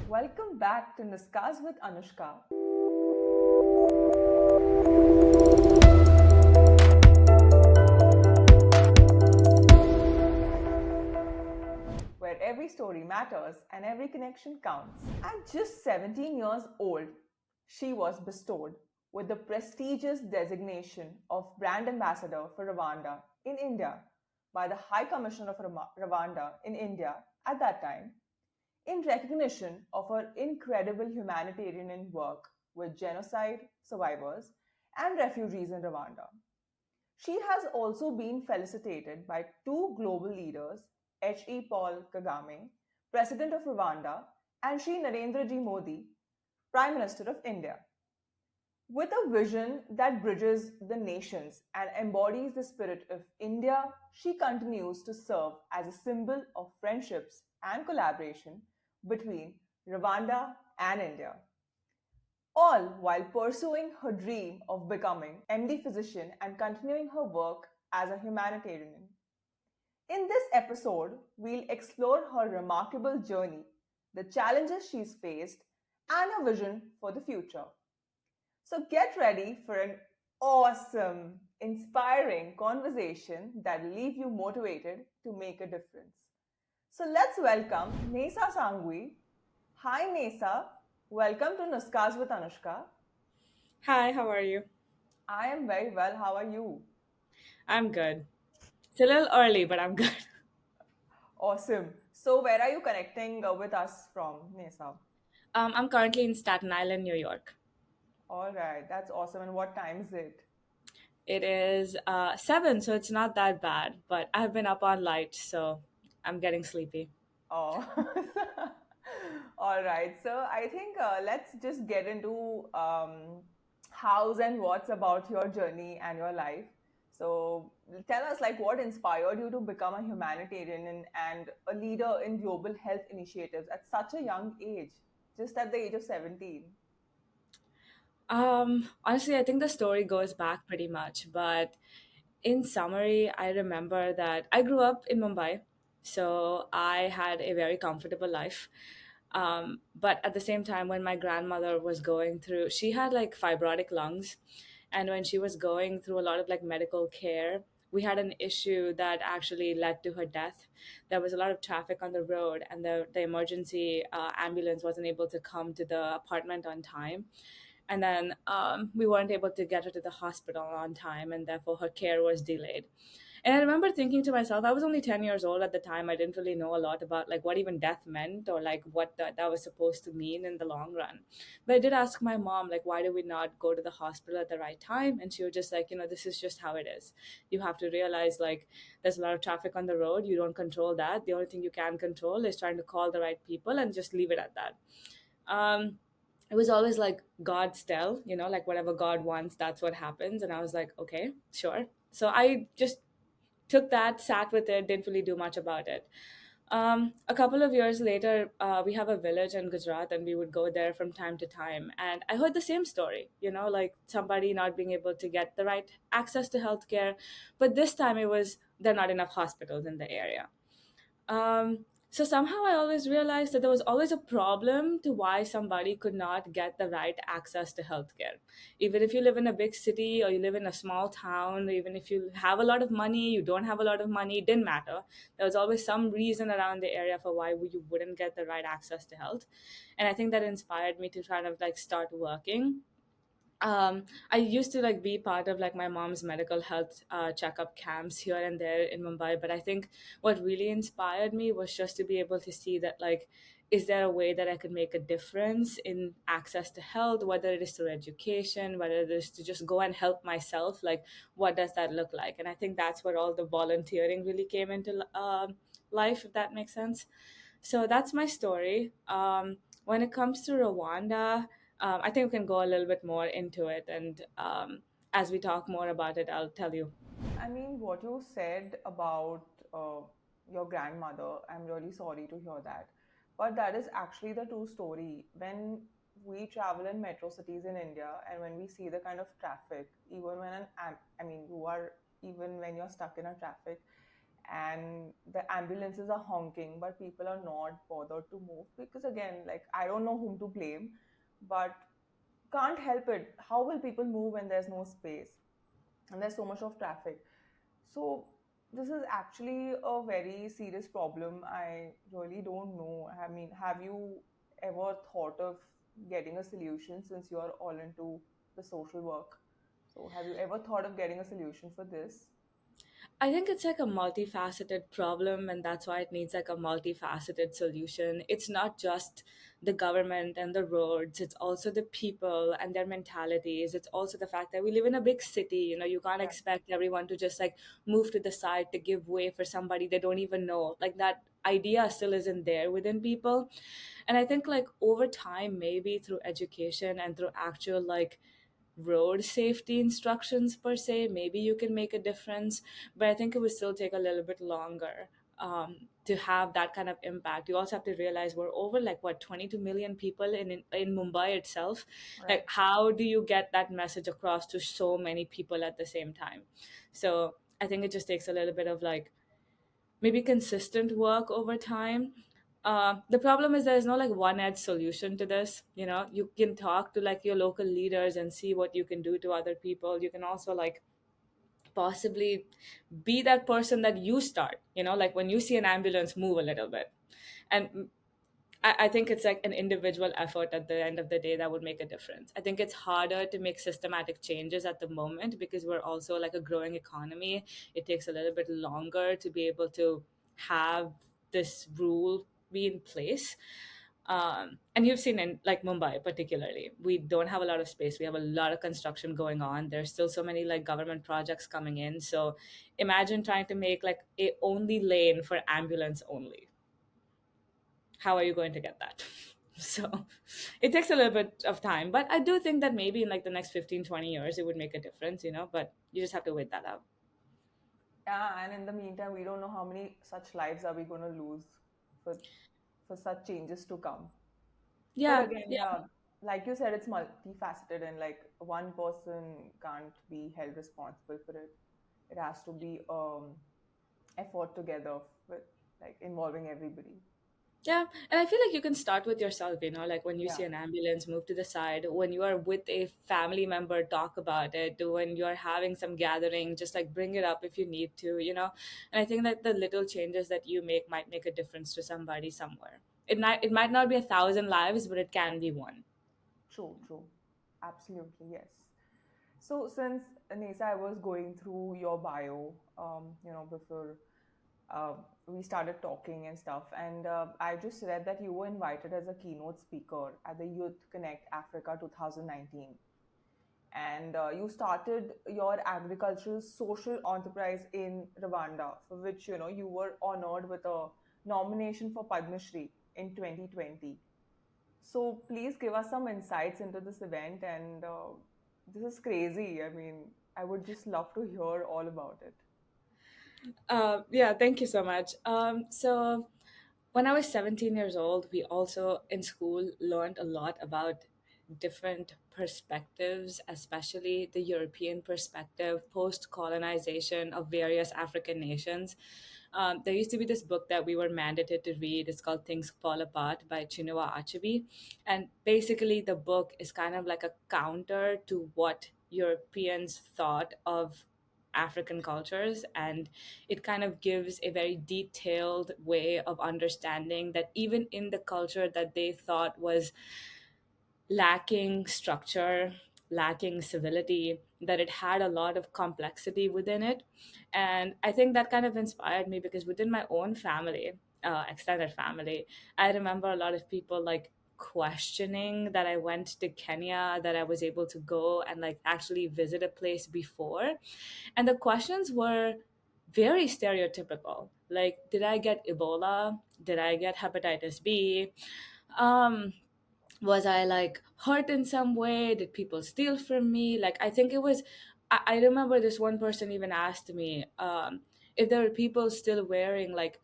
Welcome back to Nuskas with Anushka, where every story matters and every connection counts. At just 17 years old, she was bestowed with the prestigious designation of Brand Ambassador for Rwanda in India by the High Commissioner of Rwanda in India at that time, in recognition of her incredible humanitarian work with genocide survivors and refugees in Rwanda. She has also been felicitated by two global leaders, H.E. Paul Kagame, President of Rwanda, and Shri Narendra Modi, Prime Minister of India. With a vision that bridges the nations and embodies the spirit of India, she continues to serve as a symbol of friendships and collaboration between Rwanda and India, all while pursuing her dream of becoming MD physician and continuing her work as a humanitarian. In this episode, we'll explore her remarkable journey, the challenges she's faced, and her vision for the future. So get ready for an awesome, inspiring conversation that will leave you motivated to make a difference. So let's welcome Neysa Sanghavi. Hi Neysa, welcome to Nuskas with Anushka. Hi, how are you? I am very well. How are you? I'm good. It's a little early, but I'm good. Awesome. So where are you connecting with us from, Neysa? I'm currently in Staten Island, New York. All right, that's awesome. And what time is it? It is 7, so it's not that bad, but I've been up all night, so I'm getting sleepy. Oh, all right. So I think let's just get into how's and what's about your journey and your life. So tell us, like, what inspired you to become a humanitarian and a leader in global health initiatives at such a young age, just at the age of 17? Honestly, I think the story goes back pretty much, but in summary, I remember that I grew up in Mumbai, so I had a very comfortable life. But at the same time, when my grandmother was going through, she had like fibrotic lungs, and when she was going through a lot of like medical care, we had an issue that actually led to her death. There was a lot of traffic on the road, and the emergency ambulance wasn't able to come to the apartment on time, and then we weren't able to get her to the hospital on time, and therefore her care was delayed. And I remember thinking to myself, I was only 10 years old at the time. I didn't really know a lot about like what even death meant, or like what that was supposed to mean in the long run. But I did ask my mom, like, why do we not go to the hospital at the right time? And she was just like, this is just how it is. You have to realize, like, there's a lot of traffic on the road. You don't control that. The only thing you can control is trying to call the right people and just leave it at that. It was always like God's tell, like whatever God wants, that's what happens. And I was like, okay, sure. So I just took that, sat with it, didn't really do much about it. A couple of years later, we have a village in Gujarat, and we would go there from time to time. And I heard the same story, like somebody not being able to get the right access to healthcare. But this time it was there are not enough hospitals in the area. So somehow I always realized that there was always a problem to why somebody could not get the right access to healthcare. Even if you live in a big city or you live in a small town, even if you have a lot of money, you don't have a lot of money, it didn't matter. There was always some reason around the area for why you wouldn't get the right access to health. And I think that inspired me to kind of like start working. I used to like be part of like my mom's medical health checkup camps here and there in Mumbai, but I think what really inspired me was just to be able to see that, like, is there a way that I could make a difference in access to health, whether it is through education, whether it is to just go and help myself, like what does that look like? And I think that's where all the volunteering really came into life, if that makes sense. So that's my story. When it comes to Rwanda, I think we can go a little bit more into it. And as we talk more about it, I'll tell you. I mean, what you said about uh, your grandmother, I'm really sorry to hear that. But that is actually the true story. When we travel in metro cities in India and when we see the kind of traffic, even when I mean, you are even when you're stuck in a traffic, and the ambulances are honking, but people are not bothered to move because, again, like, I don't know whom to blame, but can't help it. How will people move when there's no space and there's so much of traffic? So this is actually a very serious problem. I really don't know. I mean, have you ever thought of getting a solution, since you're all into the social work? So have you ever thought of getting a solution for this? I think it's like a multifaceted problem, and that's why it needs like a multifaceted solution. It's not just the government and the roads, it's also the people and their mentalities. It's also the fact that we live in a big city. You know, you can't Right. expect everyone to just like move to the side to give way for somebody they don't even know. Like that idea still isn't there within people. And I think like over time, maybe through education and through actual like road safety instructions per se, maybe you can make a difference, but I think it would still take a little bit longer to have that kind of impact. You also have to realize we're over like what 22 million people in Mumbai itself. Like, Right. how do you get that message across to so many people at the same time? So I think it just takes a little bit of like maybe consistent work over time. The problem is there's no like one edge solution to this. You know, you can talk to like your local leaders and see what you can do to other people. You can also like possibly be that person that you start, you know, like when you see an ambulance, move a little bit. And I think it's like an individual effort at the end of the day that would make a difference. I think it's harder to make systematic changes at the moment because we're also like a growing economy. It takes a little bit longer to be able to have this rule be in place. And you've seen in like Mumbai, particularly, we don't have a lot of space. We have a lot of construction going on. There's still so many like government projects coming in. So imagine trying to make like a only lane for ambulance only. How are you going to get that? So it takes a little bit of time, but I do think that maybe in like the next 15, 20 years it would make a difference, you know, but you just have to wait that out. Yeah, and in the meantime, we don't know how many such lives are we going to lose for for such changes to come. But Yeah, again, yeah. yeah, like you said, it's multifaceted, and like one person can't be held responsible for it. It has to be effort together with, like, involving everybody. Yeah, and I feel like you can start with yourself, you know, like when you Yeah, see an ambulance, move to the side. When you are with a family member, talk about it. When you're having some gathering, just like bring it up if you need to, you know. And I think that the little changes that you make might make a difference to somebody somewhere. It might not be 1,000 lives, but it can be one. true, true. Absolutely, yes. So since, Nisa, I was going through your bio, before uh, we started talking and stuff, and I just read that you were invited as a keynote speaker at the Youth Connect Africa 2019, and you started your agricultural social enterprise in Rwanda, for which you were honored with a nomination for Padma Shri in 2020. So please give us some insights into this event, and this is crazy. I mean, I would just love to hear all about it. Yeah, thank you so much. So when I was 17 years old, we also in school learned a lot about different perspectives, especially the European perspective, post colonization of various African nations. There used to be this book that we were mandated to read. It's called Things Fall Apart by Chinua Achebe. And basically, the book is kind of like a counter to what Europeans thought of African cultures. And it kind of gives a very detailed way of understanding that even in the culture that they thought was lacking structure, lacking civility, that it had a lot of complexity within it. And I think that kind of inspired me because within my own family, extended family, I remember a lot of people like questioning that I went to Kenya, that I was able to go and like actually visit a place before. And the questions were very stereotypical. Like, did I get Ebola? Did I get hepatitis B? Um, was I like hurt in some way? Did people steal from me? Like, I think it was, I remember this one person even asked me if there were people still wearing like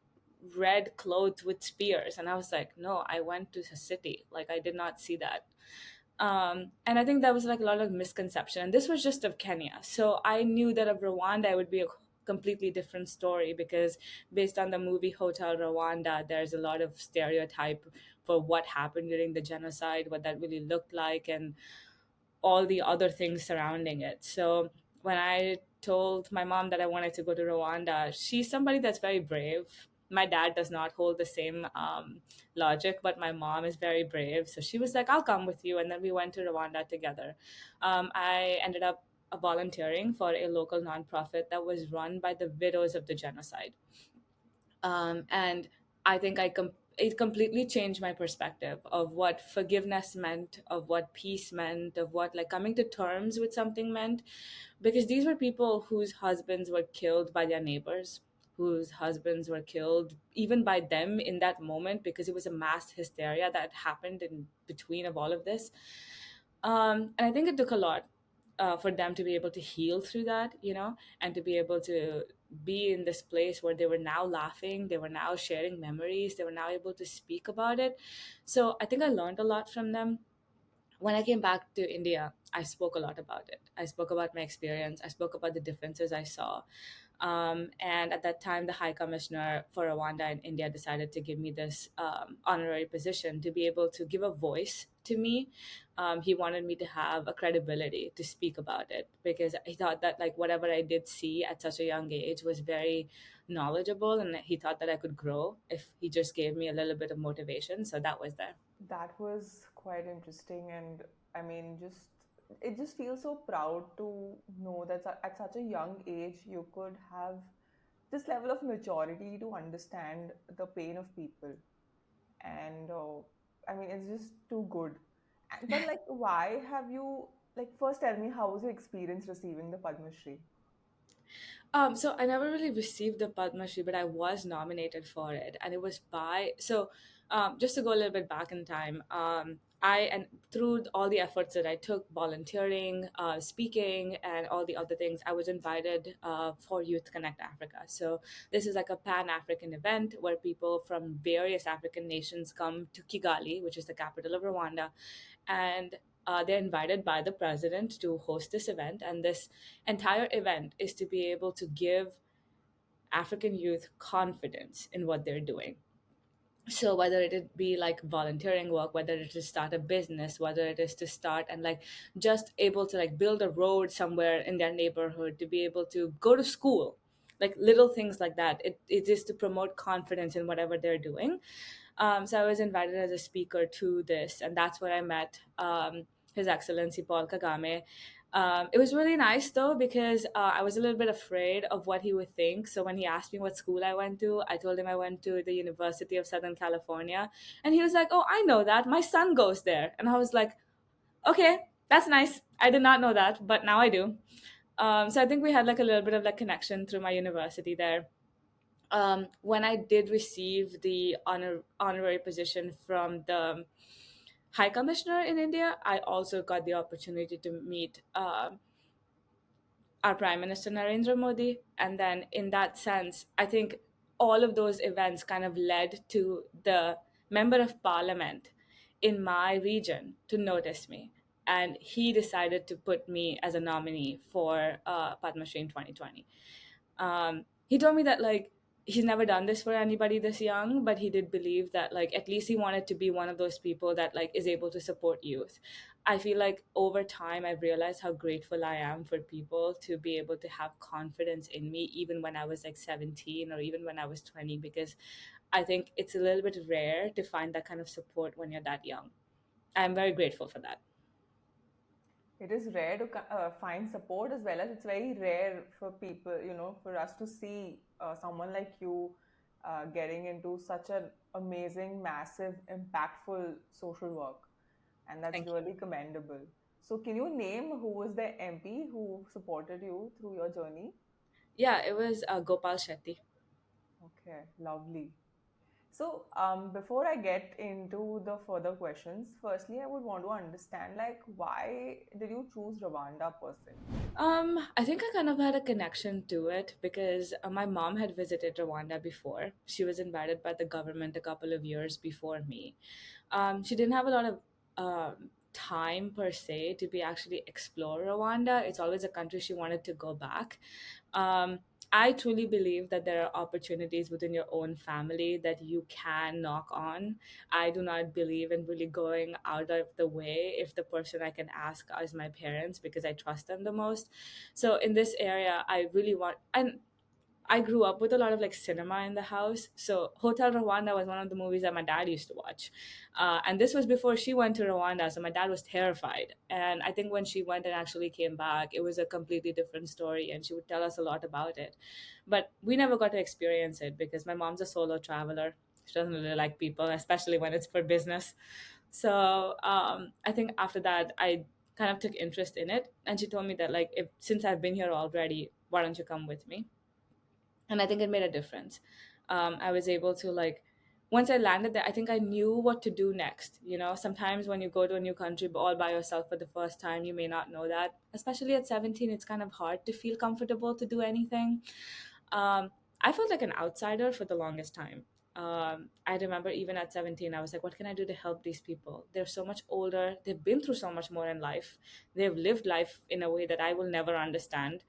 red clothes with spears. And I was like, no, I went to the city. Like, I did not see that. And I think that was like a lot of misconception. And this was just of Kenya. So I knew that of Rwanda, it would be a completely different story, because based on the movie Hotel Rwanda, there's a lot of stereotype for what happened during the genocide, what that really looked like, and all the other things surrounding it. So when I told my mom that I wanted to go to Rwanda, she's somebody that's very brave. My dad does not hold the same logic, but my mom is very brave. So she was like, I'll come with you. And then we went to Rwanda together. I ended up volunteering for a local nonprofit that was run by the widows of the genocide. And I think it completely changed my perspective of what forgiveness meant, of what peace meant, of what like coming to terms with something meant, because these were people whose husbands were killed by their neighbors, whose husbands were killed even by them in that moment, because it was a mass hysteria that happened in between of all of this. And I think it took a lot for them to be able to heal through that, and to be able to be in this place where they were now laughing, they were now sharing memories, they were now able to speak about it. So I think I learned a lot from them. When I came back to India, I spoke a lot about it. I spoke about my experience. I spoke about the differences I saw. And at that time, the High Commissioner for Rwanda and India decided to give me this honorary position to be able to give a voice to me. He wanted me to have a credibility to speak about it, because he thought that like whatever I did see at such a young age was very knowledgeable, and he thought that I could grow if he just gave me a little bit of motivation. So that was there. That was quite interesting, and I mean, just it just feels so proud to know that at such a young age you could have this level of maturity to understand the pain of people. And I mean, it's just too good. But like, why have you like? First, tell me, how was your experience receiving the Padma Shri? So I never really received the Padma Shri, but I was nominated for it, and it was by just to go a little bit back in time. And through all the efforts that I took, volunteering, speaking, and all the other things, I was invited for YouthConnekt Africa. So this is like a Pan African event where people from various African nations come to Kigali, which is the capital of Rwanda, and they're invited by the president to host this event. And this entire event is to be able to give African youth confidence in what they're doing. So whether it be like volunteering work, whether it is to start a business, whether it is to start and like just able to like build a road somewhere in their neighborhood, to be able to go to school, like little things like that, it is to promote confidence in whatever they're doing. So I was invited as a speaker to this, and that's where I met His Excellency Paul Kagame. It was really nice though, because I was a little bit afraid of what he would think. So when he asked me what school I went to, I told him I went to the University of Southern California, and he was like, "Oh, I know that. My son goes there." And I was like, "Okay, that's nice. I did not know that, but now I do." So I think we had like a little bit of like connection through my university there. When I did receive the honorary position from the High Commissioner in India, I also got the opportunity to meet our Prime Minister Narendra Modi. And then, in that sense, I think all of those events kind of led to the Member of Parliament in my region to notice me. And he decided to put me as a nominee for Padma Shri in 2020. He told me that like he's never done this for anybody this young, but he did believe that like at least he wanted to be one of those people that like is able to support youth. I feel like over time I've realized how grateful I am for people to be able to have confidence in me even when I was like 17 or even when I was 20, because I think it's a little bit rare to find that kind of support when you're that young. I'm very grateful for that. It is rare to find support, as well as it's very rare for people, for us to see someone like you getting into such an amazing, massive, impactful social work. And that's Thank you. really commendable. So, can you name who was the MP who supported you through your journey? Yeah, it was Gopal Shetty. Okay, lovely. So, before I get into the further questions, firstly, I would want to understand, like, why did you choose Rwanda per se? I think I kind of had a connection to it because my mom had visited Rwanda before. She was invited by the government a couple of years before me. She didn't have a lot of time per se to be actually explore Rwanda. It's always a country she wanted to go back. Um, I truly believe that there are opportunities within your own family that you can knock on. I do not believe in really going out of the way if the person I can ask is my parents because I trust them the most. So in this area, I really want, and I grew up with a lot of like cinema in the house. So Hotel Rwanda was one of the movies that my dad used to watch. And this was before she went to Rwanda. So my dad was terrified. And I think when she went and actually came back, it was a completely different story. And she would tell us a lot about it. But we never got to experience it because my mom's a solo traveler. She doesn't really like people, especially when it's for business. So I think after that, I kind of took interest in it. And she told me that, like, if since I've been here already, why don't you come with me? And I think it made a difference. I was able to, like, once I landed there, I think I knew what to do next. You know, sometimes when you go to a new country all by yourself for the first time, you may not know that. Especially at 17, it's kind of hard to feel comfortable to do anything. um, I felt like an outsider for the longest time. I remember even at 17, I was like, what can I do to help these people? They're so much older, they've been through so much more in life, they've lived life in a way that I will never understand.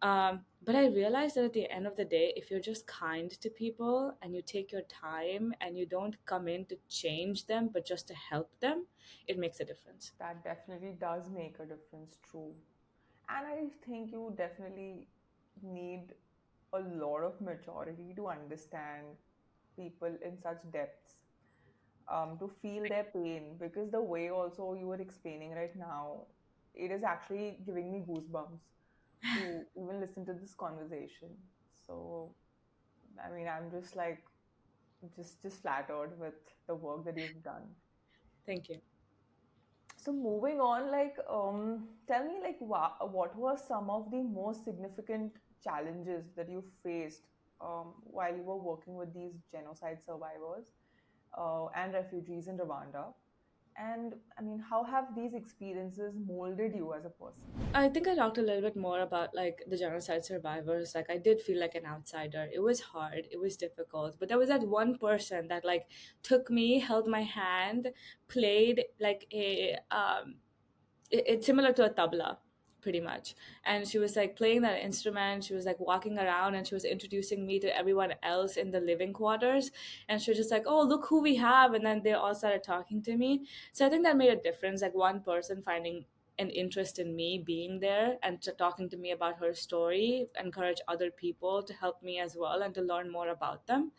But I realized that at the end of the day, if you're just kind to people and you take your time and you don't come in to change them, but just to help them, it makes a difference. That definitely does make a difference, true. And I think you definitely need a lot of maturity to understand people in such depths, to feel their pain. Because the way also you were explaining right now, it is actually giving me goosebumps to even listen to this conversation. So, I mean, I'm just like, just flattered with the work that you've done. Thank you. So moving on, like, tell me, like, what were some of the most significant challenges that you faced while you were working with these genocide survivors and refugees in Rwanda? And I mean, how have these experiences molded you as a person? I think I talked a little bit more about like the genocide survivors. Like I did feel like an outsider. It was hard. It was difficult. But there was that one person that like took me, held my hand, played like it's similar to a tabla pretty much, and she was like playing that instrument. She was like walking around and she was introducing me to everyone else in the living quarters, and she was just like, oh, look who we have, and then they all started talking to me. So I think that made a difference, like one person finding an interest in me being there and talking to me about her story encourage other people to help me as well and to learn more about them.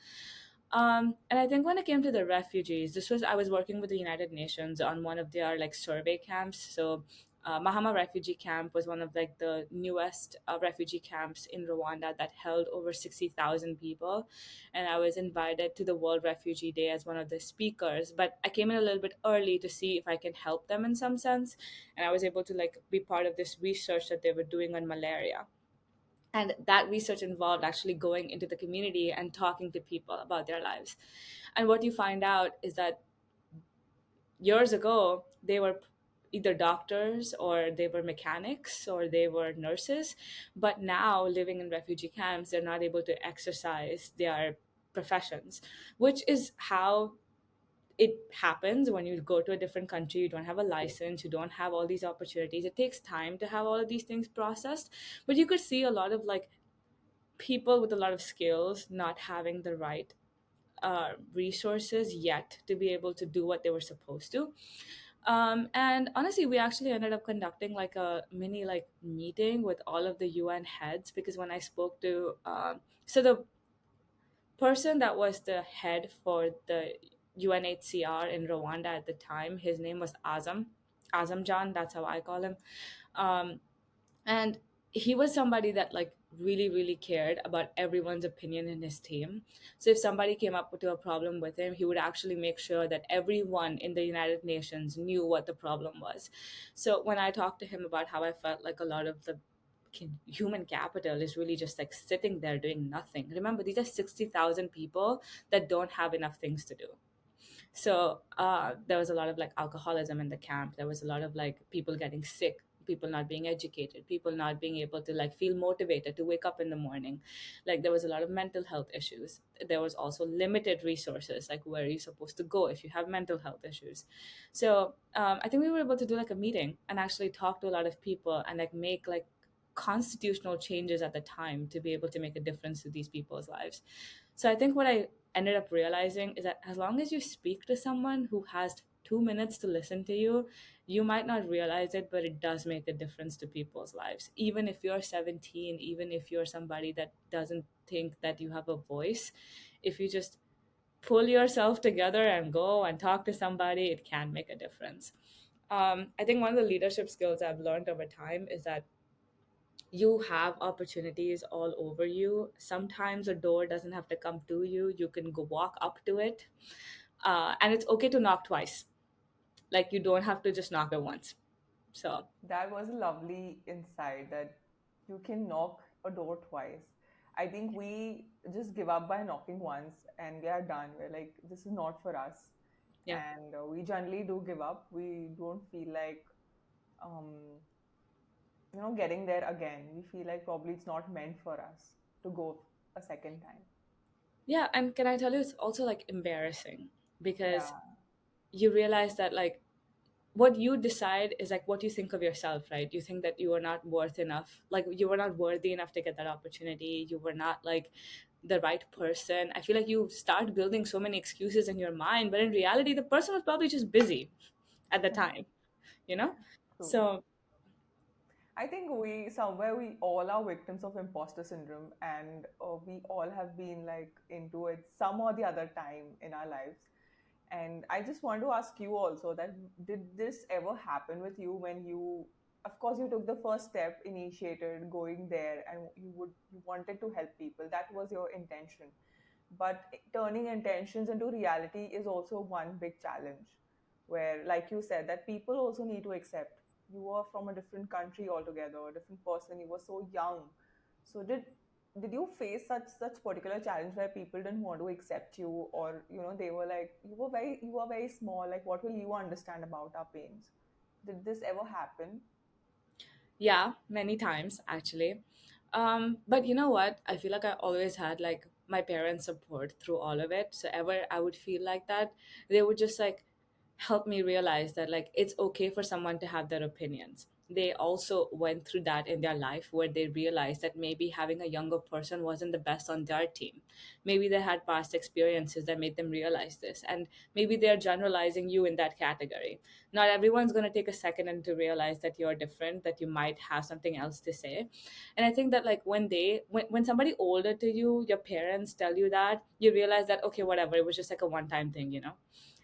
And I think when it came to the refugees, I was working with the United Nations on one of their like survey camps. So Mahama refugee camp was one of like the newest refugee camps in Rwanda that held over 60,000 people, and I was invited to the World Refugee Day as one of the speakers. But I came in a little bit early to see if I can help them in some sense, and I was able to like be part of this research that they were doing on malaria. And that research involved actually going into the community and talking to people about their lives. And what you find out is that years ago, they were either doctors or they were mechanics or they were nurses. But now, living in refugee camps, they're not able to exercise their professions, which is how it happens when you go to a different country. You don't have a license, you don't have all these opportunities. It takes time to have all of these things processed. But you could see a lot of like people with a lot of skills not having the right resources yet to be able to do what they were supposed to. And honestly, we actually ended up conducting like a mini like meeting with all of the UN heads, because when I spoke to so the person that was the head for the UNHCR in Rwanda at the time, his name was Azam John, that's how I call him. Um, and he was somebody that like really cared about everyone's opinion in his team. So if somebody came up to a problem with him, he would actually make sure that everyone in the United Nations knew what the problem was. So when I talked to him about how I felt like a lot of the human capital is really just like sitting there doing nothing. Remember, these are 60,000 people that don't have enough things to do. So there was a lot of like alcoholism in the camp. There was a lot of like people getting sick, people not being educated, people not being able to like feel motivated to wake up in the morning. Like there was a lot of mental health issues. There was also limited resources, like where are you supposed to go if you have mental health issues. So I think we were able to do like a meeting and actually talk to a lot of people and like make like constitutional changes at the time to be able to make a difference to these people's lives. So I think what I ended up realizing is that as long as you speak to someone who has 2 minutes to listen to you, you might not realize it, but it does make a difference to people's lives. Even if you're 17, even if you're somebody that doesn't think that you have a voice, if you just pull yourself together and go and talk to somebody, it can make a difference. I think one of the leadership skills I've learned over time is that you have opportunities all over you. Sometimes a door doesn't have to come to you, you can go walk up to it. And it's okay to knock twice. Like, you don't have to just knock it once. So, That was a lovely insight that you can knock a door twice. I think we just give up by knocking once and we are done. We're like, this is not for us. yeah. And we generally do give up. We don't feel like, um, getting there again. We feel like probably it's not meant for us to go a second time. Yeah. And can I tell you, it's also like embarrassing because Yeah, you realize that, like, what you decide is like what you think of yourself, right? You think that you are not worth enough, like you were not worthy enough to get that opportunity, you were not like the right person. I feel like you start building so many excuses in your mind, but in reality the person was probably just busy at the time, you know. true. So I think we somewhere we all are victims of imposter syndrome, and we all have been like into it some or the other time in our lives. And I just want to ask you also that did this ever happen with you when you, of course, you took the first step, initiated going there, and you wanted to help people. That was your intention. But turning intentions into reality is also one big challenge, where, like you said, that people also need to accept you are from a different country altogether, a different person. You were so young. So did you face such particular challenge where people didn't want to accept you, or they were like, you are very small, like what will you understand about our pains? Did this ever happen? yeah, many times actually. But you know what? I feel like I always had like my parents' support through all of it. So ever I would feel like that, they would just like help me realize that like it's okay for someone to have their opinions. They also went through that in their life where they realized that maybe having a younger person wasn't the best on their team. Maybe they had past experiences that made them realize this. And maybe they're generalizing you in that category. Not everyone's going to take a second and to realize that you're different, that you might have something else to say. And I think that like when somebody older to you, your parents tell you that, you realize that okay, whatever, it was just like a one time thing, you know.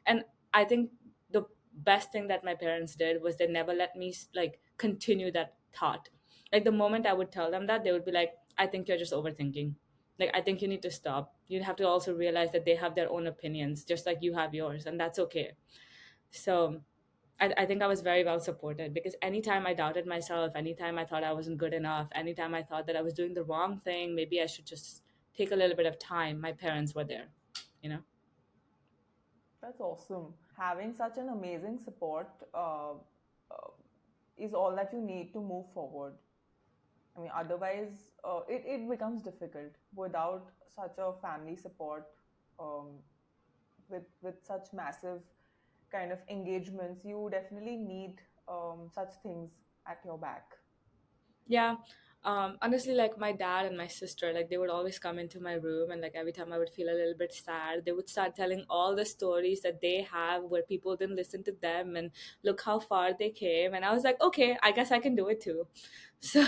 And I think the best thing that my parents did was they never let me like continue that thought. Like the moment I would tell them that, they would be like, I think you're just overthinking. Like, I think you need to stop. You have to also realize that they have their own opinions just like you have yours, and that's okay. So I think I was very well supported, because anytime I doubted myself, anytime I thought I wasn't good enough, anytime I thought that I was doing the wrong thing, maybe I should just take a little bit of time, my parents were there, you know? That's awesome. Having such an amazing support uh, is all that you need to move forward. I mean, otherwise, it becomes difficult without such a family support, um, with such massive kind of engagements. You definitely need such things at your back. Yeah. Honestly, like my dad and my sister, like they would always come into my room, and like every time I would feel a little bit sad, they would start telling all the stories that they have where people didn't listen to them, and look how far they came. And I was like, okay, I guess I can do it too. So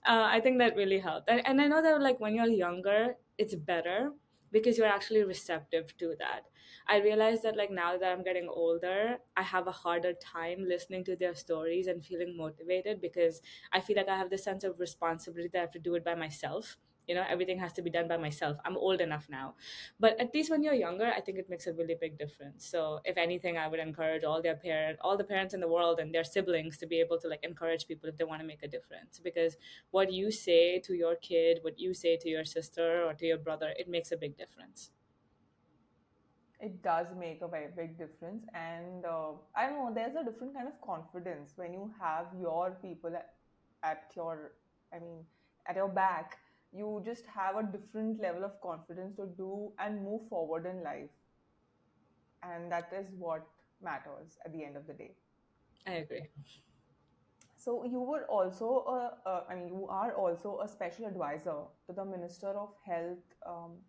I think that really helped. And I know that like when you're younger, it's better because you're actually receptive to that. I realize that like now that I'm getting older, I have a harder time listening to their stories and feeling motivated, because I feel like I have this sense of responsibility that I have to do it by myself. You know, everything has to be done by myself. I'm old enough now. But at least when you're younger, I think it makes a really big difference. So if anything, I would encourage all the parents in the world and their siblings to be able to like encourage people if they want to make a difference. Because what you say to your kid, what you say to your sister or to your brother, it makes a big difference. It does make a very big difference, and I don't know. There's a different kind of confidence when you have your people at your, I mean, at your back. You just have a different level of confidence to do and move forward in life, and that is what matters at the end of the day. I agree. So you were also you are also a special advisor to the Minister of Health,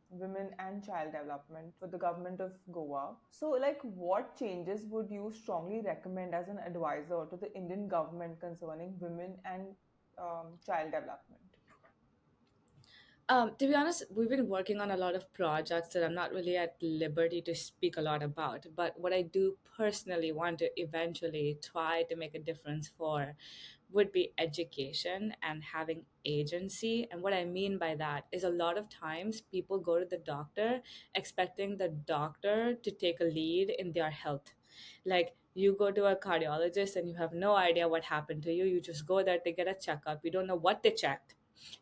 Women and Child Development for the government of Goa. So, like, what changes would you strongly recommend as an advisor to the Indian government concerning women and child development? To be honest, we've been working on a lot of projects that I'm not really at liberty to speak a lot about. But what I do personally want to eventually try to make a difference for would be education and having agency. And what I mean by that is a lot of times people go to the doctor expecting the doctor to take a lead in their health. Like, you go to a cardiologist and you have no idea what happened to you. You just go there to get a checkup. You don't know what they checked.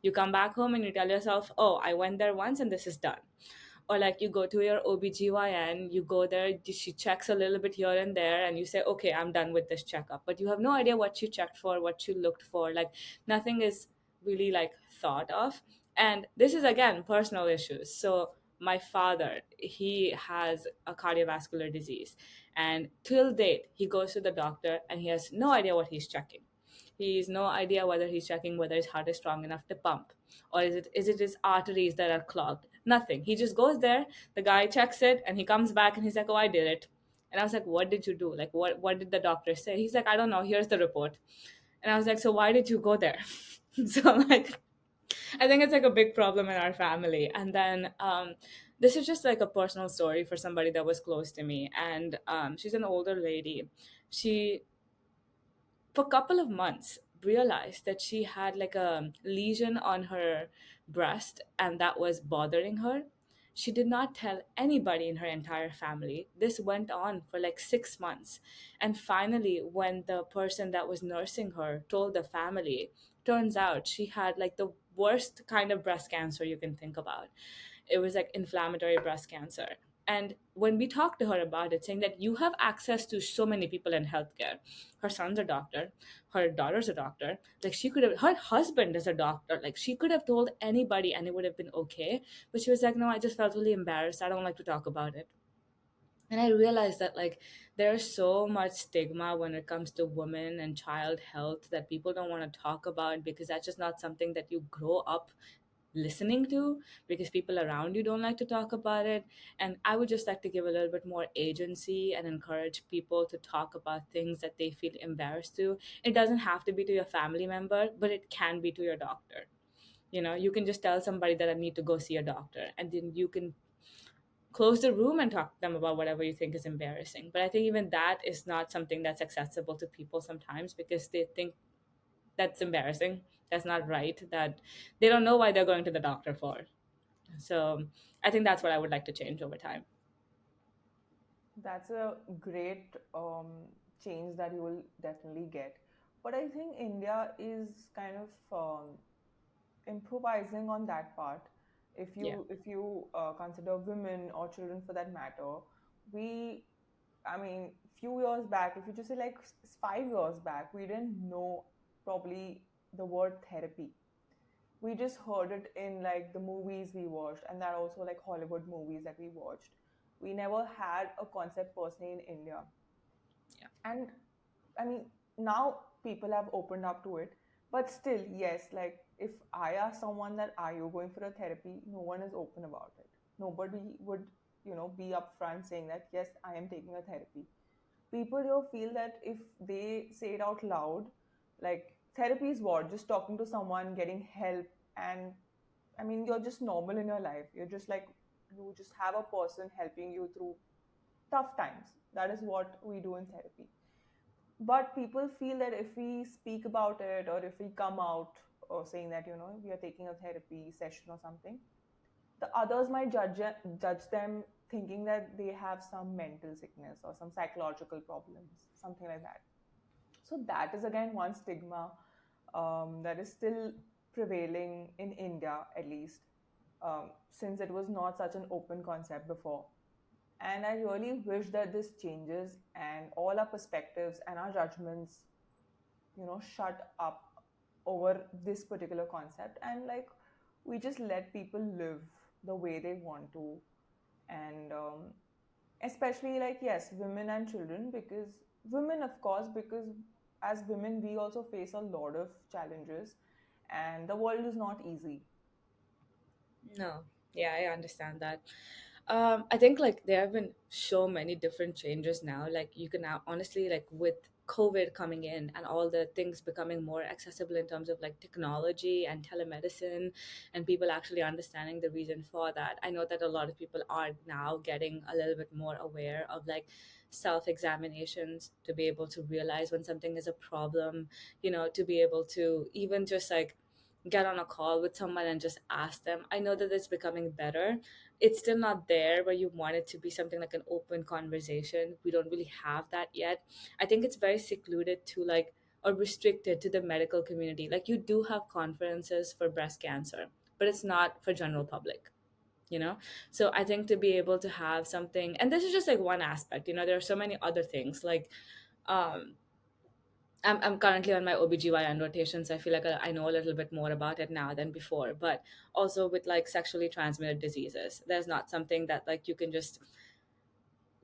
You come back home and you tell yourself, oh, I went there once and this is done. Or like you go to your OBGYN, you go there, she checks a little bit here and there, and you say, okay, I'm done with this checkup. But you have no idea what she checked for, what she looked for. Like, nothing is really like thought of. And this is again personal issues. So my father, he has a cardiovascular disease. And till date, he goes to the doctor and he has no idea what he's checking. He has no idea whether he's checking whether his heart is strong enough to pump, or is it his arteries that are clogged. Nothing. He just goes there, the guy checks it, and he comes back and he's like, oh, I did it. And I was like, what did you do? Like, what did the doctor say? He's like, I don't know, here's the report. And I was like, so why did you go there? So like, I think it's like a big problem in our family. And then this is just like a personal story for somebody that was close to me. And she's an older lady. She, for a couple of months, realized that she had like a lesion on her breast and that was bothering her. She did not tell anybody in her entire family. This went on for like 6 months. And finally, when the person that was nursing her told the family, turns out she had like the worst kind of breast cancer you can think about. It was like inflammatory breast cancer. And when we talked to her about it, saying that you have access to so many people in healthcare, her son's a doctor, her daughter's a doctor, like she could have, her husband is a doctor, like she could have told anybody and it would have been okay. But she was like, no, I just felt really embarrassed. I don't like to talk about it. And I realized that like there's so much stigma when it comes to women and child health that people don't want to talk about because that's just not something that you grow up listening to, because people around you don't like to talk about it. And I would just like to give a little bit more agency and encourage people to talk about things that they feel embarrassed to. It doesn't have to be to your family member, but it can be to your doctor. You know, you can just tell somebody that I need to go see a doctor, and then you can close the room and talk to them about whatever you think is embarrassing. But I think even that is not something that's accessible to people sometimes because they think that's embarrassing, that's not right, that they don't know why they're going to the doctor for. So I think that's what I would like to change over time. That's a great change that you will definitely get. But I think India is kind of improvising on that part. Yeah. If you consider women or children for that matter, we, I mean, few years back, if you just say like 5 years back, we didn't know probably the word therapy. We just heard it in like the movies we watched, and that also like Hollywood movies that we watched. We never had a concept personally in India. Yeah. And I mean, now people have opened up to it, but still, yes, like if I ask someone that are you going for a therapy, no one is open about it. Nobody would, be upfront saying that yes, I am taking a therapy. People here feel that if they say it out loud, like therapy is what? Just talking to someone, getting help, and I mean, you're just normal in your life. You're just like, you just have a person helping you through tough times. That is what we do in therapy. But people feel that if we speak about it or if we come out or saying that, we are taking a therapy session or something, the others might judge them thinking that they have some mental sickness or some psychological problems, something like that. So that is again one stigma that is still prevailing in India, at least, since it was not such an open concept before. And I really wish that this changes and all our perspectives and our judgments, shut up over this particular concept, and like we just let people live the way they want to. And especially like, yes, women and children, because women, of course, because as women, we also face a lot of challenges, and the world is not easy. No, yeah, I understand that. I think like there have been so many different changes now. Like you can now honestly like with COVID coming in and all the things becoming more accessible in terms of like technology and telemedicine and people actually understanding the reason for that. I know that a lot of people are now getting a little bit more aware of like self examinations to be able to realize when something is a problem, to be able to even just like get on a call with someone and just ask them. I know that it's becoming better. It's still not there where you want it to be something like an open conversation. We don't really have that yet. I think it's very secluded to like or restricted to the medical community. Like you do have conferences for breast cancer, but it's not for general public. So I think to be able to have something, and this is just like one aspect, there are so many other things like um I'm currently on my OBGYN rotations. I feel like I know a little bit more about it now than before. But also with like sexually transmitted diseases, there's not something that like you can just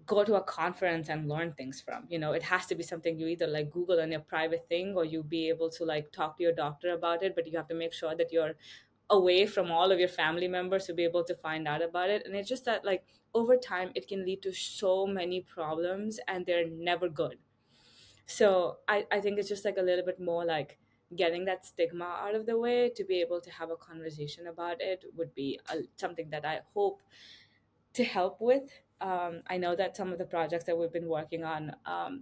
go to a conference and learn things from. It has to be something you either like Google on your private thing or you be able to like talk to your doctor about it. But you have to make sure that you're away from all of your family members to be able to find out about it. And it's just that like over time, it can lead to so many problems and they're never good. So I think it's just like a little bit more like getting that stigma out of the way to be able to have a conversation about it would be something that I hope to help with. I know that some of the projects that we've been working on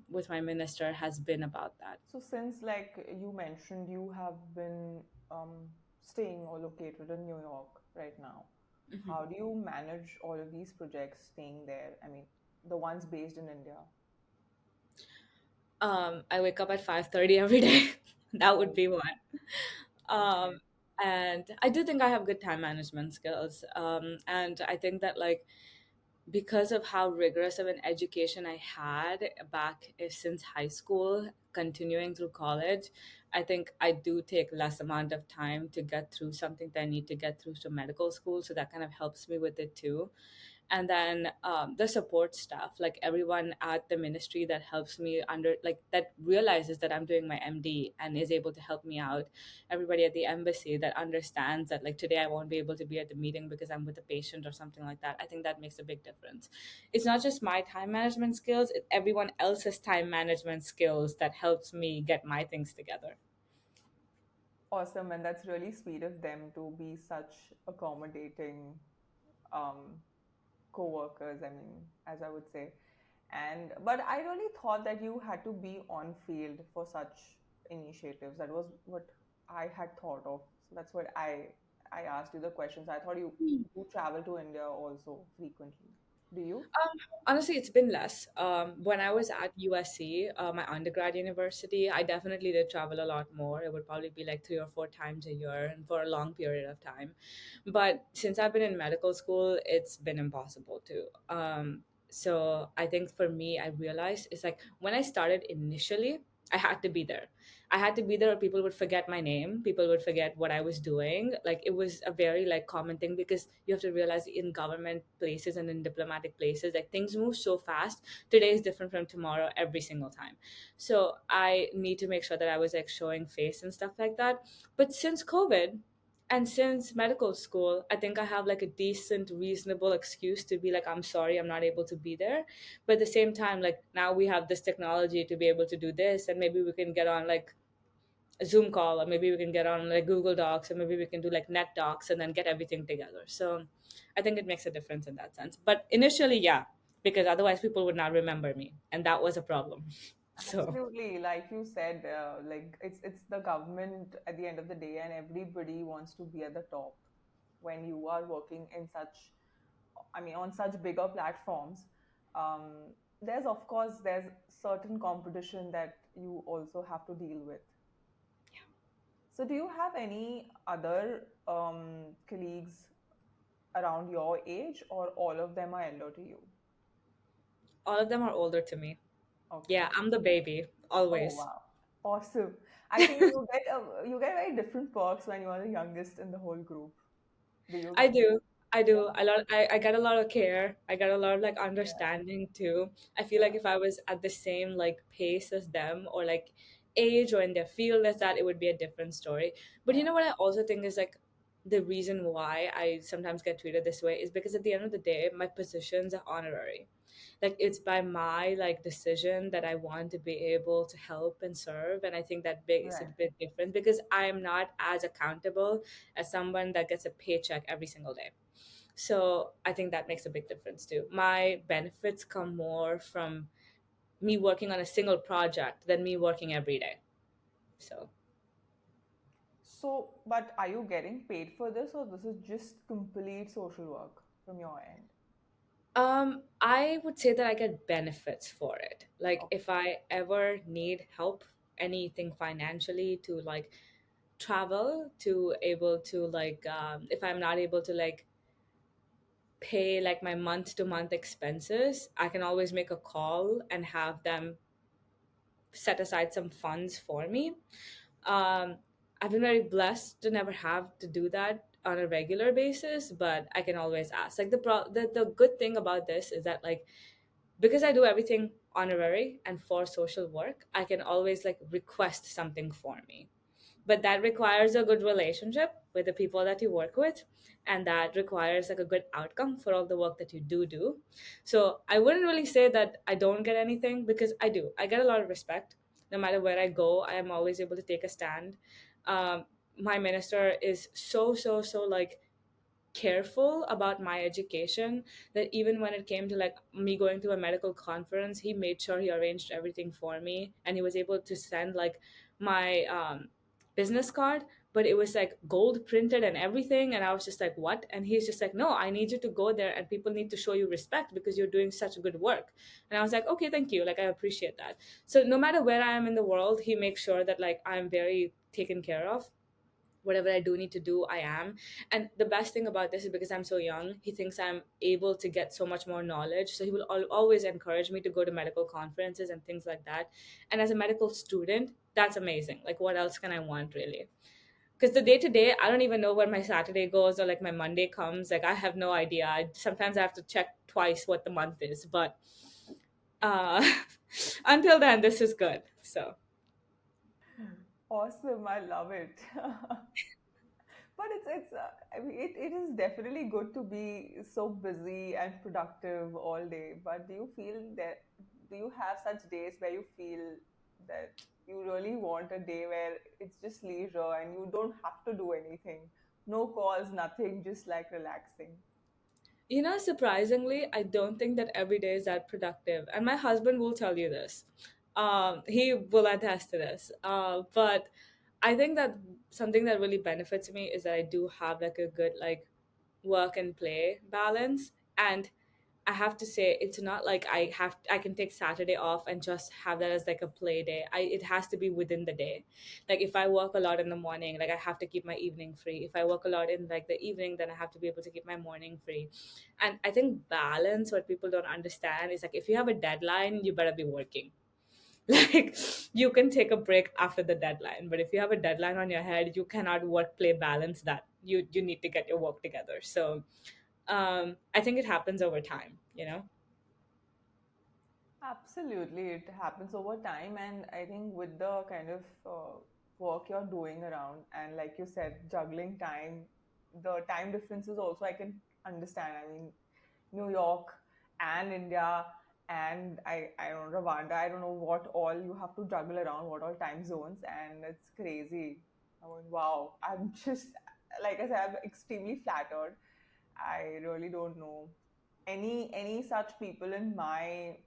with my minister has been about that. So, since like you mentioned, you have been staying or located in New York right now, how do you manage all of these projects staying there? I mean, the ones based in India. I wake up at 5:30 every day. That would Oh, be one. okay. Um, and I do think I have good time management skills. And I think that like because of how rigorous of an education I had back since high school, continuing through college, I think I do take less amount of time to get through something that I need to get through to medical school. So that kind of helps me with it too. And then the support staff, like everyone at the ministry that helps me under like that realizes that I'm doing my MD and is able to help me out. Everybody at the embassy that understands that like today I won't be able to be at the meeting because I'm with a patient or something like that. I think that makes a big difference. It's not just my time management skills, it's everyone else's time management skills that helps me get my things together. Awesome, and that's really sweet of them to be such accommodating um, co-workers. I mean, as I would say, and but I really thought that you had to be on field for such initiatives. That was what I had thought of. So that's what I asked you the questions. I thought you travel to India also frequently. Do you? Honestly, it's been less. When I was at USC, my undergrad university, I definitely did travel a lot more. It would probably be like 3 or 4 times a year and for a long period of time. But since I've been in medical school, it's been impossible to. So I think for me, I realized it's like when I started initially, I had to be there. I had to be there or people would forget my name. People would forget what I was doing. Like it was a very like common thing because you have to realize in government places and in diplomatic places, like things move so fast. Today is different from tomorrow every single time. So I need to make sure that I was like showing face and stuff like that. But since COVID, and since medical school, I think I have like a decent, reasonable excuse to be like, I'm sorry, I'm not able to be there. But at the same time, like now we have this technology to be able to do this, and maybe we can get on like a Zoom call, or maybe we can get on like Google Docs, or maybe we can do like Net Docs and then get everything together. So I think it makes a difference in that sense. But initially, yeah, because otherwise people would not remember me, and that was a problem. So Absolutely, like you said, like it's the government at the end of the day, and everybody wants to be at the top when you are working in such, I mean, on such bigger platforms. There's of course there's certain competition that you also have to deal with. So, do you have any other colleagues around your age, or all of them are elder to you? all of them are older to me. Yeah, Okay. I'm the baby Oh always. wow, awesome. I think you get very different perks when you are the youngest in the whole group. Do you? I do. I do. Yeah, I get a lot of care. I get a lot of like yeah, understanding too. I feel yeah. like if I was at the same like pace as them or like age or in their field as that, it would be a different story. But you Yeah. know what I also think is like the reason why I sometimes get treated this way is because at the end of the day, my positions are honorary. Like it's by my like decision that I want to be able to help and serve, and I think that makes it Right. a bit different because I'm not as accountable as someone that gets a paycheck every single day. So I think that makes a big difference too. My benefits come more from me working on a single project than me working every day. So So, but are you getting paid for this, or this is just complete social work from your end? I would say that I get benefits for it. Like Okay. if I ever need help, anything financially to like travel, to able to like if I'm not able to like pay like my month to month expenses, I can always make a call and have them set aside some funds for me. um, I've been very blessed to never have to do that on a regular basis, but I can always ask. Like the good thing about this is that like because I do everything honorary and for social work, I can always like request something for me. But that requires a good relationship with the people that you work with, and that requires like a good outcome for all the work that you do. So I wouldn't really say that I don't get anything, because I get a lot of respect. No matter where I go, I am always able to take a stand. My minister is so like careful about my education, that even when it came to like me going to a medical conference, he made sure he arranged everything for me, and he was able to send like my business card, but it was like gold printed and everything, and I was just like, what? And he's just like, no, I need you to go there and people need to show you respect because you're doing such good work. And I was like, okay, thank you, like I appreciate that. So no matter where I am in the world, he makes sure that like I'm very taken care of. Whatever I do need to do, I am. And the best thing about this is because I'm so young, he thinks I'm able to get so much more knowledge. So he will always encourage me to go to medical conferences and things like that. And as a medical student, that's amazing. Like, what else can I want, really? Because the day to day, I don't even know where my Saturday goes or like my Monday comes. Like, I have no idea. Sometimes I have to check twice what the month is. But uh, until then, this is good. So. Awesome. I love it. But I mean, it is definitely good to be so busy and productive all day. But do you have such days where you feel that you really want a day where it's just leisure and you don't have to do anything? No calls, nothing, just like relaxing. Surprisingly, I don't think that every day is that productive. And my husband will tell you this. He will attest to this. But I think that something that really benefits me is that I do have like a good like work and play balance. And I have to say, it's not like I can take Saturday off and just have that as like a play day. It has to be within the day. Like if I work a lot in the morning, like I have to keep my evening free. If I work a lot in like the evening, then I have to be able to keep my morning free. And I think balance, what people don't understand is like if you have a deadline, you better be working. Like you can take a break after the deadline, but if you have a deadline on your head, you cannot work play balance that. You need to get your work together. So I think it happens over time. Absolutely, it happens over time, and I think with the kind of work you're doing around, and like you said, juggling time, the time differences also I can understand. I mean, New York and India, and I don't know, Rwanda. I don't know what all you have to juggle around, what all time zones, and it's crazy. I mean, wow. I'm just like I said, I'm extremely flattered. I really don't know any such people in my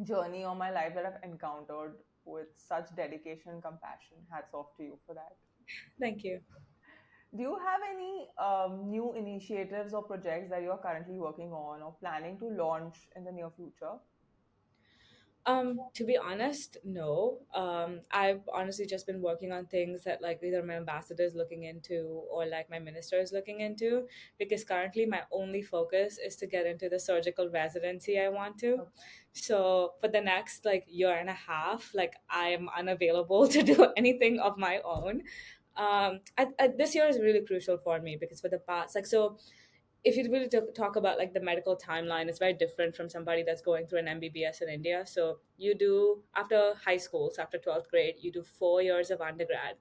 journey or my life that I've encountered with such dedication and compassion. Hats off to you for that. Thank you. Do you have any new initiatives or projects that you're currently working on or planning to launch in the near future? To be honest, no. I've honestly just been working on things that like either my ambassador is looking into or like my minister is looking into, because currently my only focus is to get into the surgical residency I want to. Okay. So for the next like year and a half, like I am unavailable to do anything of my own. This year is really crucial for me because for the past like so if you really talk about like the medical timeline, it's very different from somebody that's going through an MBBS in India. So you do, after high school, so after 12th grade, you do 4 years of undergrad.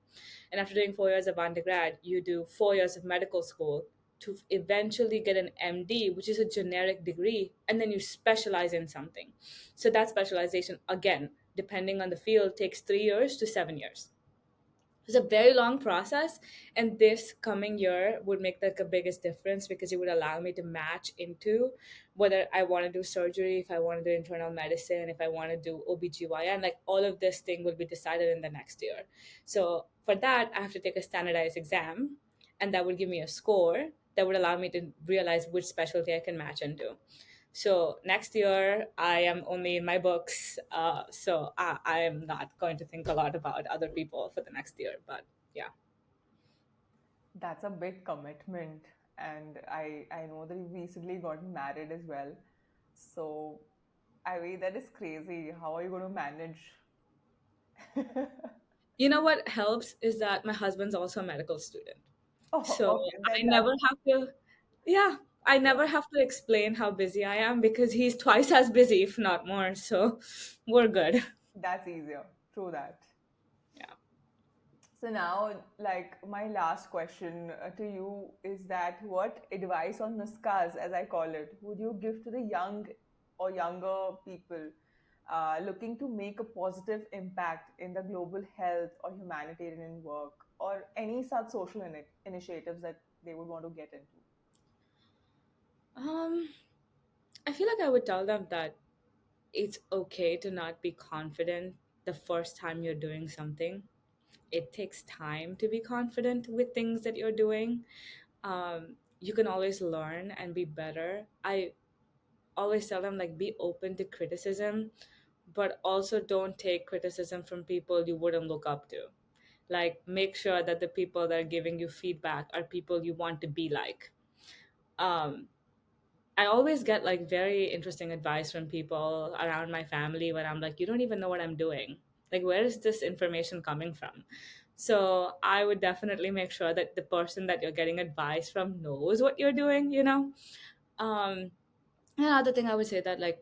And after doing 4 years of undergrad, you do 4 years of medical school to eventually get an MD, which is a generic degree, and then you specialize in something. So that specialization, again, depending on the field, takes 3 years to 7 years. It's a very long process, and this coming year would make like the biggest difference because it would allow me to match into whether I want to do surgery, if I want to do internal medicine, if I want to do OBGYN, like all of this thing will be decided in the next year. So for that, I have to take a standardized exam, and that would give me a score that would allow me to realize which specialty I can match into. So next year, I am only in my books. So I am not going to think a lot about other people for the next year. But yeah. That's a big commitment. And I know that you recently got married as well. So, I mean, that is crazy. How are you going to manage? You know what helps is that my husband's also a medical student. Oh, So okay. I Then never that's, have to, yeah, I yeah, never have to explain how busy I am because he's twice as busy, if not more. So we're good. that's easier. True that. Yeah. So now, like my last question to you is that what advice on Nuskas, as I call it, would you give to the young or younger people looking to make a positive impact in the global health or humanitarian work or any such social initiatives that they would want to get into? Um, I feel like I would tell them that it's okay to not be confident the first time you're doing something. It takes time to be confident with things that you're doing. You can always learn and be better. I always tell them, like, be open to criticism, but also don't take criticism from people you wouldn't look up to. Like, make sure that the people that are giving you feedback are people you want to be like. Um, I always get like very interesting advice from people around my family when I'm like, you don't even know what I'm doing. Like, where is this information coming from? So I would definitely make sure that the person that you're getting advice from knows what you're doing, you know? Another thing I would say that like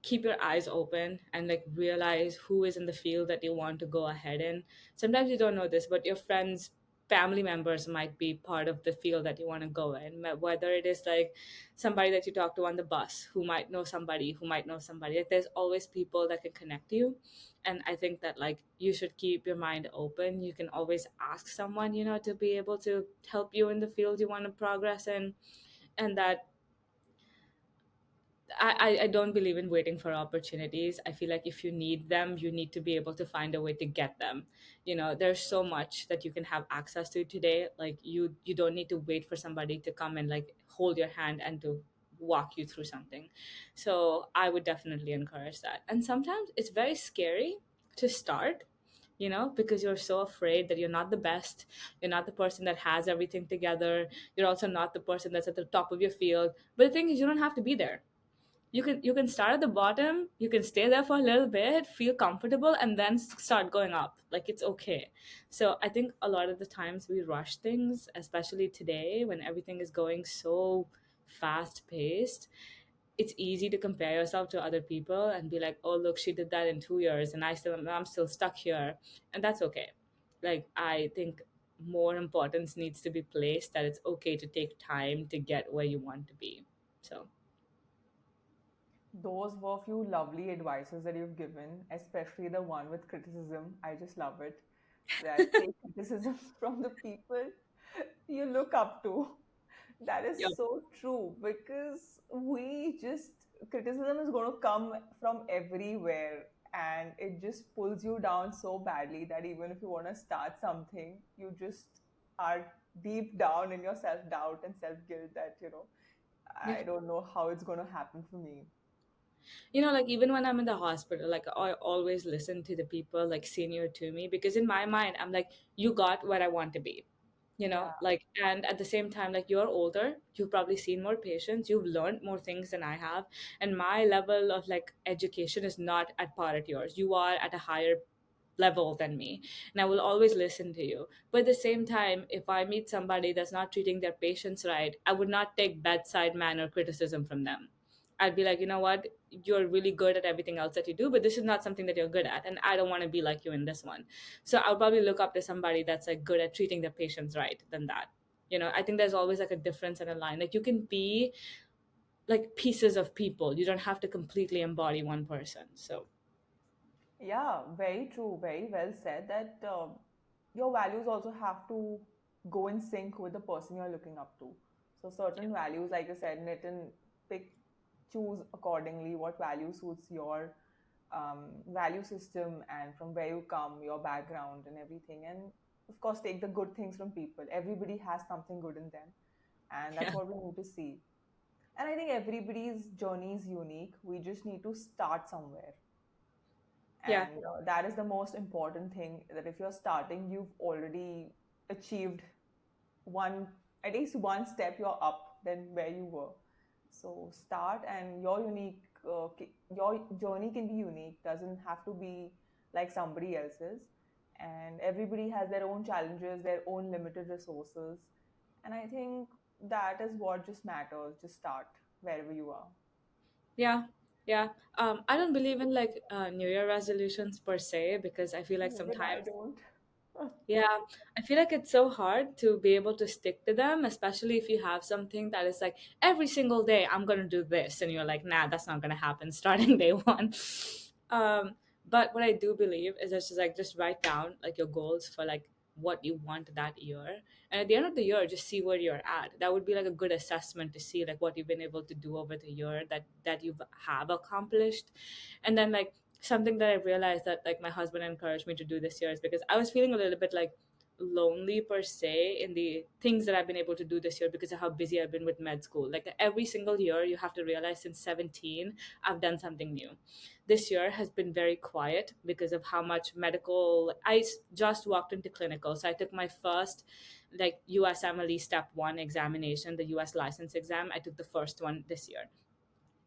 keep your eyes open and like realize who is in the field that you want to go ahead in. Sometimes you don't know this, but your friends, family members might be part of the field that you want to go in. Whether it is like somebody that you talk to on the bus who might know somebody who might know somebody. Like there's always people that can connect you. And I think that like you should keep your mind open. You can always ask someone, you know, to be able to help you in the field you want to progress in. And that I don't believe in waiting for opportunities. I feel like if you need them, you need to be able to find a way to get them. You know, there's so much that you can have access to today. Like you don't need to wait for somebody to come and like hold your hand and to walk you through something. So I would definitely encourage that. And sometimes it's very scary to start, you know, because you're so afraid that you're not the best, you're not the person that has everything together, you're also not the person that's at the top of your field. But the thing is, you don't have to be there. You can start at the bottom, you can stay there for a little bit, feel comfortable, and then start going up. Like it's okay. So I think a lot of the times we rush things, especially today when everything is going so fast paced. It's easy to compare yourself to other people and be like, oh look, she did that in 2 years and I'm still stuck here. And that's okay. Like I think more importance needs to be placed that it's okay to take time to get where you want to be. So Those were a few lovely advices that you've given, especially the one with criticism. I just love it. That take criticism from the people you look up to. That is yeah. so true because we just, criticism is going to come from everywhere and it just pulls you down so badly that even if you want to start something, you just are deep down in your self doubt and self guilt that, Yeah. I don't know how it's going to happen for me. You know, like even when I'm in the hospital, like I always listen to the people like senior to me because in my mind I'm like, you got where I want to be, you know, Yeah. like, and at the same time, like you're older, you've probably seen more patients, you've learned more things than I have, and my level of like education is not at par at yours. You are at a higher level than me, and I will always listen to you. But at the same time, if I meet somebody that's not treating their patients right, I would not take bedside manner criticism from them. I'd be like, you know what, you're really good at everything else that you do, but this is not something that you're good at, and I don't want to be like you in this one. So I'll probably look up to somebody that's like good at treating their patients right than that. I think there's always like a difference and a line. Like, you can be like pieces of people. You don't have to completely embody one person. So Yeah, very true. Very well said. That your values also have to go in sync with the person you're looking up to. So certain values, like you said, knit and pick, choose accordingly what value suits your value system and from where you come, your background and everything. And of course, take the good things from people. Everybody has something good in them, and that's yeah, what we need to see. And I think everybody's journey is unique. We just need to start somewhere. yeah, And that is the most important thing, that if you're starting, you've already achieved one, at least one step you're up than where you were. So start, and your unique your journey can be unique, doesn't have to be like somebody else's. And everybody has their own challenges, their own limited resources. And I think that is what just matters. Just start wherever you are. yeah, yeah. I don't believe in like New Year resolutions per se, because I feel like Even I sometimes, don't. yeah, I feel like it's so hard to be able to stick to them, especially if you have something that is like every single day I'm gonna do this, and you're like, nah, that's not gonna happen starting day one. Um, but what I do believe is it's just like just write down like your goals for like what you want that year, and at the end of the year, just see where you're at. That would be like a good assessment to see like what you've been able to do over the year that you have accomplished, and then like something that I realized that like my husband encouraged me to do this year is because I was feeling a little bit like lonely per se in the things that I've been able to do this year because of how busy I've been with med school. Like every single year, you have to realize since 17, I've done something new. This year has been very quiet because of how much medical. Just walked into clinical. So I took my first like USMLE step one examination, the US license exam. I took the first one this year,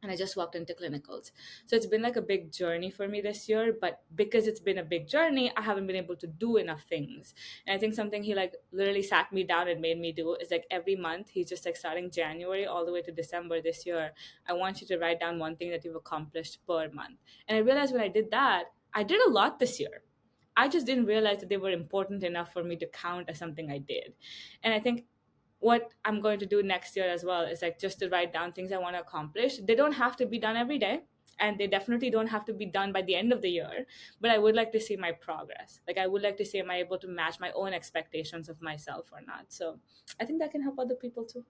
and I just walked into clinicals. So it's been like a big journey for me this year, but because it's been a big journey, I haven't been able to do enough things. And I think something he like literally sat me down and made me do is like every month, he's just like starting January all the way to December this year, I want you to write down one thing that you've accomplished per month. And I realized when I did that, I did a lot this year. I just didn't realize that they were important enough for me to count as something I did. And I think what I'm going to do next year as well is like just to write down things I want to accomplish. They don't have to be done every day, and they definitely don't have to be done by the end of the year, but I would like to see my progress. Like I would like to see, am I able to match my own expectations of myself or not? So I think that can help other people too.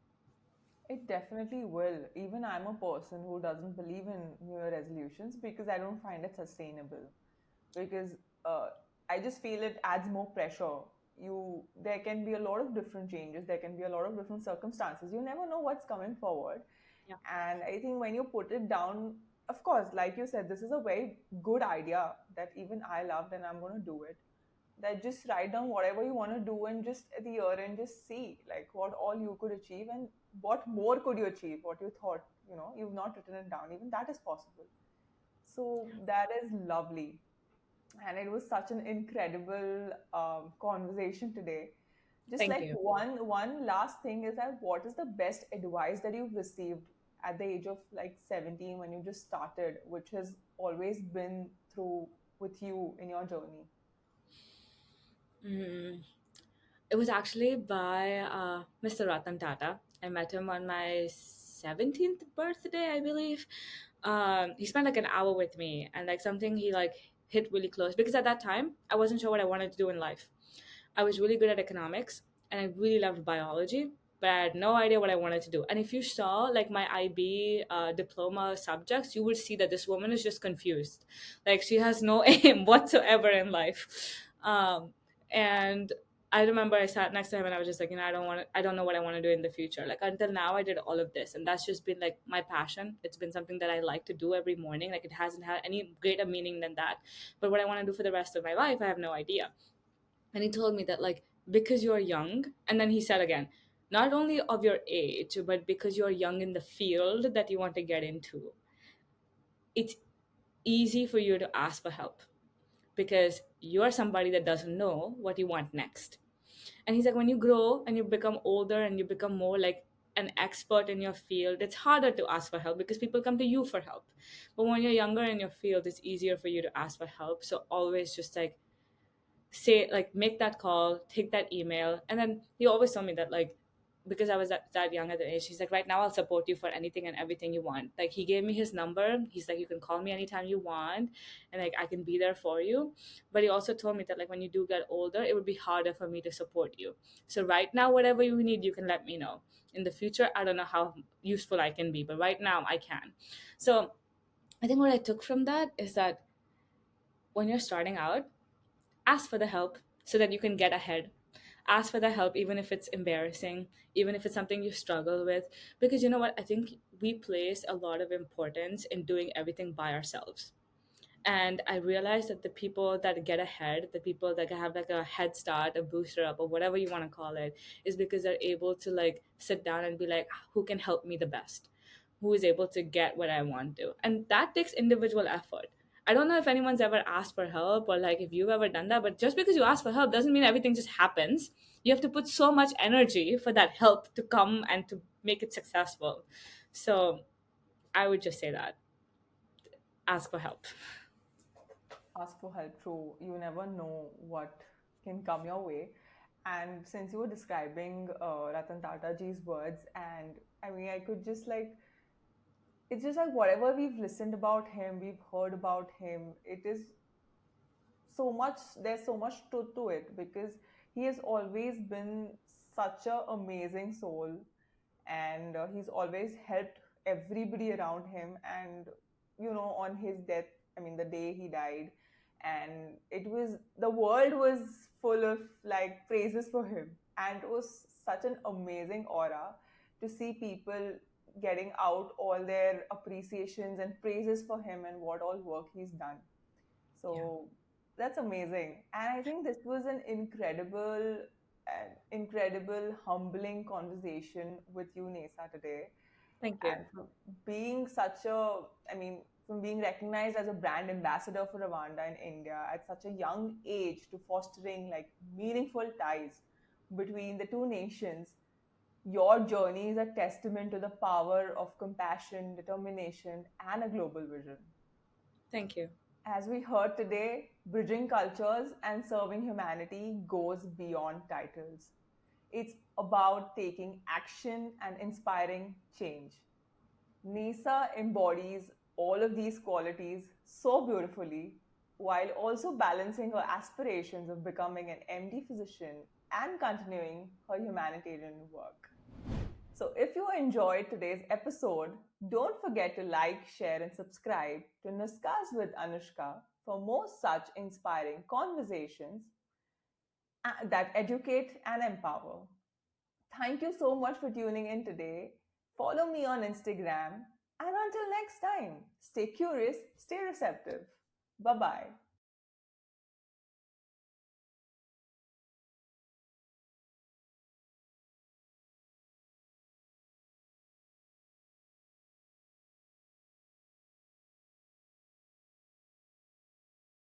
It definitely will. Even I'm a person who doesn't believe in New Year resolutions because I don't find it sustainable. Because uh, I just feel it adds more pressure. There can be a lot of different changes. There can be a lot of different circumstances. You never know what's coming forward. Yeah. And I think when you put it down, of course, like you said, this is a very good idea that even I loved, and I'm going to do it. That just write down whatever you want to do, and just at the year end just see like what all you could achieve and what more could you achieve, what you thought, you've not written it down, even that is possible. So that is lovely. And it was such an incredible conversation today. Just Thank like you. one last thing is that what is the best advice that you've received at the age of like 17 when you just started, which has always been through with you in your journey? Mm. It was actually by Mr. Ratan Tata. I met him on my 17th birthday, I believe. He spent like an hour with me, and like something he like hit really close because at that time I wasn't sure what I wanted to do in life. I was really good at economics and I really loved biology, but I had no idea what I wanted to do. And if you saw like my IB diploma subjects, you would see that this woman is just confused. Like she has no aim whatsoever in life. Um, and I remember I sat next to him and I was just like, I don't know what I want to do in the future. Like until now, I did all of this, and that's just been like my passion. It's been something that I like to do every morning. Like it hasn't had any greater meaning than that. But what I want to do for the rest of my life, I have no idea. And he told me that like because you're young, and then he said again, not only of your age, but because you're young in the field that you want to get into, it's easy for you to ask for help. because you're somebody that doesn't know what you want next. And he's like, when you grow and you become older and you become more like an expert in your field, it's harder to ask for help because people come to you for help. But when you're younger in your field, it's easier for you to ask for help. So always just like say, like, make that call, take that email. And then he always told me that, like, because I was that young at the age, he's like, right now I'll support you for anything and everything you want. Like, he gave me his number. He's like, you can call me anytime you want, and like I can be there for you. But he also told me that, like, when you do get older, it would be harder for me to support you. So right now, whatever you need, you can let me know. In the future, I don't know how useful I can be, but right now I can. So I think what I took from that is that when you're starting out, ask for the help so that you can get ahead. Ask for the help even if it's embarrassing, even if it's something you struggle with. Because you know what, I think we place a lot of importance in doing everything by ourselves. And I realized that the people that get ahead, the people that have like a head start, a booster up, or whatever you want to call it, is because they're able to like sit down and be like, who can help me the best, who is able to get what I want to. And that takes individual effort. I don't know if anyone's ever asked for help or like if you've ever done that, but just because you ask for help doesn't mean everything just happens. You have to put so much energy for that help to come and to make it successful. So I would just say that ask for help. Ask for help, true. You never know what can come your way. And since you were describing Ratan Tata ji's words, and I mean, I could just like, it's just like whatever we've listened about him, we've heard about him, it is so much, there's so much truth to it because he has always been such an amazing soul, and he's always helped everybody around him. And on his death, I mean the day he died, and it was, the world was full of like praises for him, and it was such an amazing aura to see people getting out all their appreciations and praises for him and what all work he's done. Yeah. So that's amazing. And I think this was an incredible, humbling conversation with you, Neysa, today. Thank you. And for being such a, I mean, from being recognized as a brand ambassador for Rwanda and India at such a young age to fostering like meaningful ties between the two nations, your journey is a testament to the power of compassion, determination, and a global vision. Thank you. As we heard today, bridging cultures and serving humanity goes beyond titles. It's about taking action and inspiring change. Nisa embodies all of these qualities so beautifully while also balancing her aspirations of becoming an MD physician and continuing her humanitarian work. So, if you enjoyed today's episode, don't forget to like, share, and subscribe to Nuskas with Anushka for more such inspiring conversations that educate and empower. Thank you so much for tuning in today. Follow me on Instagram. And until next time, stay curious, stay receptive. Bye bye.